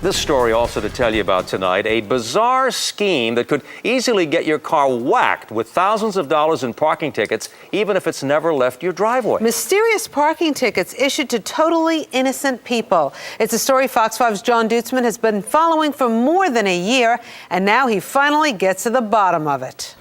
This story also to tell you about tonight, a bizarre scheme that could easily get your car whacked with thousands of dollars in parking tickets, even if it's never left your driveway. Mysterious parking tickets issued to totally innocent people. It's a story Fox 5's John Deutzman has been following for more than a year, and now he finally gets to the bottom of it.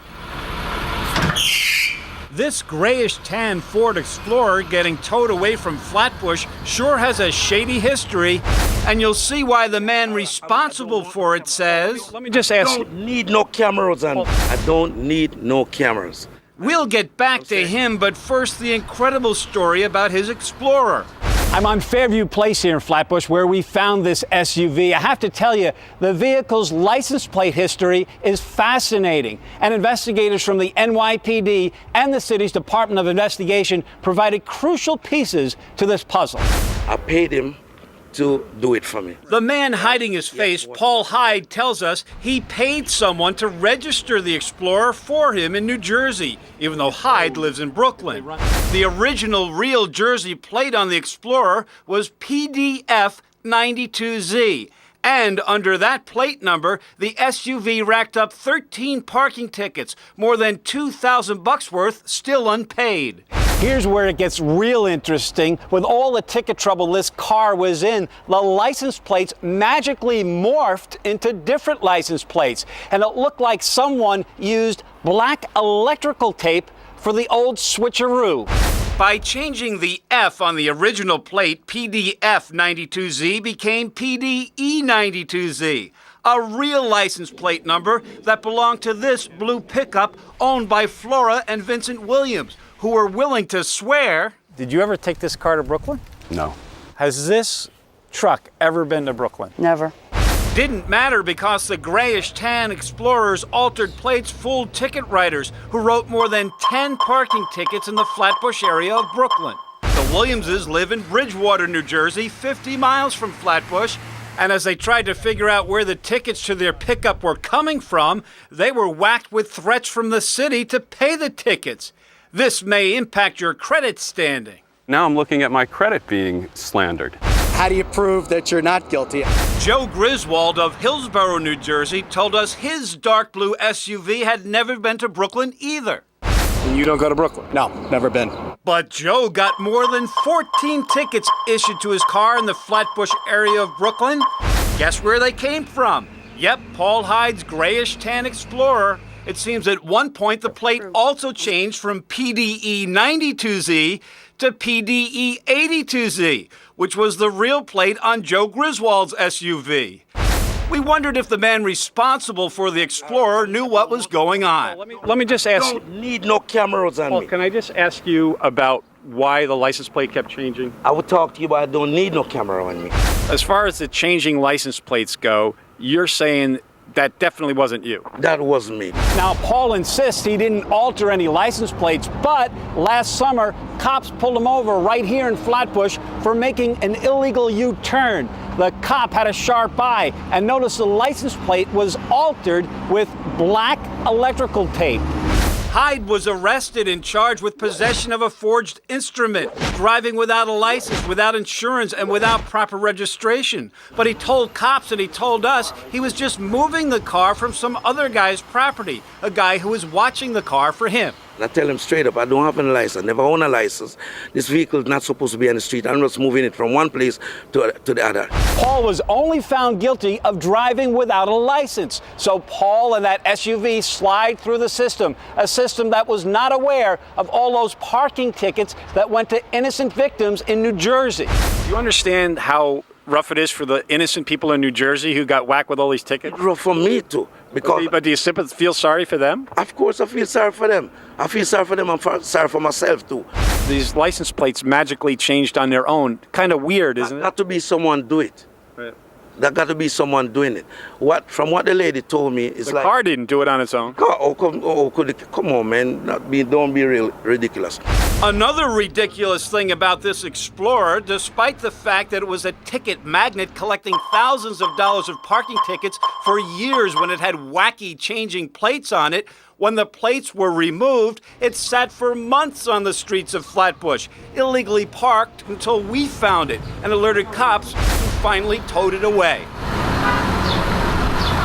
This grayish-tan Ford Explorer getting towed away from Flatbush sure has a shady history, and you'll see why the man responsible for it says, Let me just ask you. I don't need no cameras, and I don't need no cameras. We'll get back to him, but first the incredible story about his Explorer. I'm on Fairview Place here in Flatbush where we found this SUV. I have to tell you, the vehicle's license plate history is fascinating. And investigators from the NYPD and the city's Department of Investigation provided crucial pieces to this puzzle. I paid him to do it for me. The man hiding his face, Paul Hyde, tells us he paid someone to register the Explorer for him in New Jersey, even though Hyde lives in Brooklyn. The original real Jersey plate on the Explorer was PDF 92Z. And under that plate number, the SUV racked up 13 parking tickets, more than $2,000 worth, still unpaid. Here's where it gets real interesting. With all the ticket trouble this car was in, the license plates magically morphed into different license plates. And it looked like someone used black electrical tape for the old switcheroo. By changing the F on the original plate, PDF 92Z became PDE 92Z, a real license plate number that belonged to this blue pickup owned by Flora and Vincent Williams, who were willing to swear. Did you ever take this car to Brooklyn? No. Has this truck ever been to Brooklyn? Never. Didn't matter because the grayish-tan Explorer's altered plates fooled ticket writers who wrote more than 10 parking tickets in the Flatbush area of Brooklyn. The Williamses live in Bridgewater, New Jersey, 50 miles from Flatbush, and as they tried to figure out where the tickets to their pickup were coming from, they were whacked with threats from the city to pay the tickets. This may impact your credit standing. Now I'm looking at my credit being slandered. How do you prove that you're not guilty? Joe Griswold of Hillsborough, New Jersey, told us his dark blue SUV had never been to Brooklyn either. You don't go to Brooklyn? No, never been. But Joe got more than 14 tickets issued to his car in the Flatbush area of Brooklyn. Guess where they came from? Yep, Paul Hyde's grayish-tan Explorer. It seems at one point the plate also changed from PDE 92Z to PDE 82Z, which was the real plate on Joe Griswold's SUV. We wondered if the man responsible for the Explorer knew what was going on. Let me just ask. I don't need no cameras on Paul, me. can I just ask you about why the license plate kept changing? I would talk to you, but I don't need no camera on me. As far as the changing license plates go, you're saying that definitely wasn't you. That wasn't me. Now, Paul insists he didn't alter any license plates, but last summer, cops pulled him over right here in Flatbush for making an illegal U-turn. The cop had a sharp eye and noticed the license plate was altered with black electrical tape. Hyde was arrested and charged with possession of a forged instrument, driving without a license, without insurance, and without proper registration. But he told cops and he told us he was just moving the car from some other guy's property, a guy who was watching the car for him. And I tell him straight up, I don't have a license, never own a license. This vehicle is not supposed to be on the street. I'm just moving it from one place to the other. Paul was only found guilty of driving without a license. So Paul and that SUV slide through the system, a system that was not aware of all those parking tickets that went to innocent victims in New Jersey. Do you understand how rough it is for the innocent people in New Jersey who got whacked with all these tickets? It's rough for me too. But do you feel sorry for them? Of course I feel sorry for them. I feel sorry for them. I'm sorry for myself too. These license plates magically changed on their own. Kind of weird, isn't it? Got to be someone do it. Right. There got to be someone doing it. From what the lady told me, it's the like... The car didn't do it on its own. Come on, man. Don't be real ridiculous. Another ridiculous thing about this Explorer, despite the fact that it was a ticket magnet collecting thousands of dollars of parking tickets for years when it had wacky changing plates on it, when the plates were removed, it sat for months on the streets of Flatbush, illegally parked until we found it and alerted cops who finally towed it away.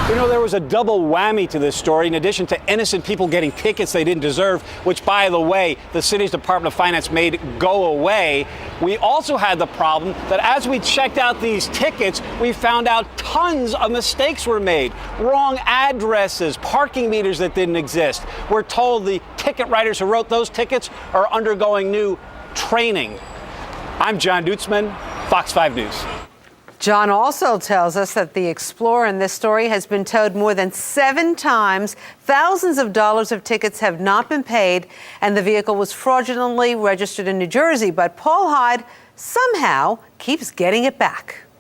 You know, there was a double whammy to this story. In addition to innocent people getting tickets they didn't deserve, which, by the way, the city's Department of Finance made go away, we also had the problem that as we checked out these tickets, we found out tons of mistakes were made. Wrong addresses, parking meters that didn't exist. We're told the ticket writers who wrote those tickets are undergoing new training. I'm John Deutzman, Fox 5 News. John also tells us that the Explorer in this story has been towed more than 7 times. Thousands of dollars of tickets have not been paid, and the vehicle was fraudulently registered in New Jersey. But Paul Hyde somehow keeps getting it back.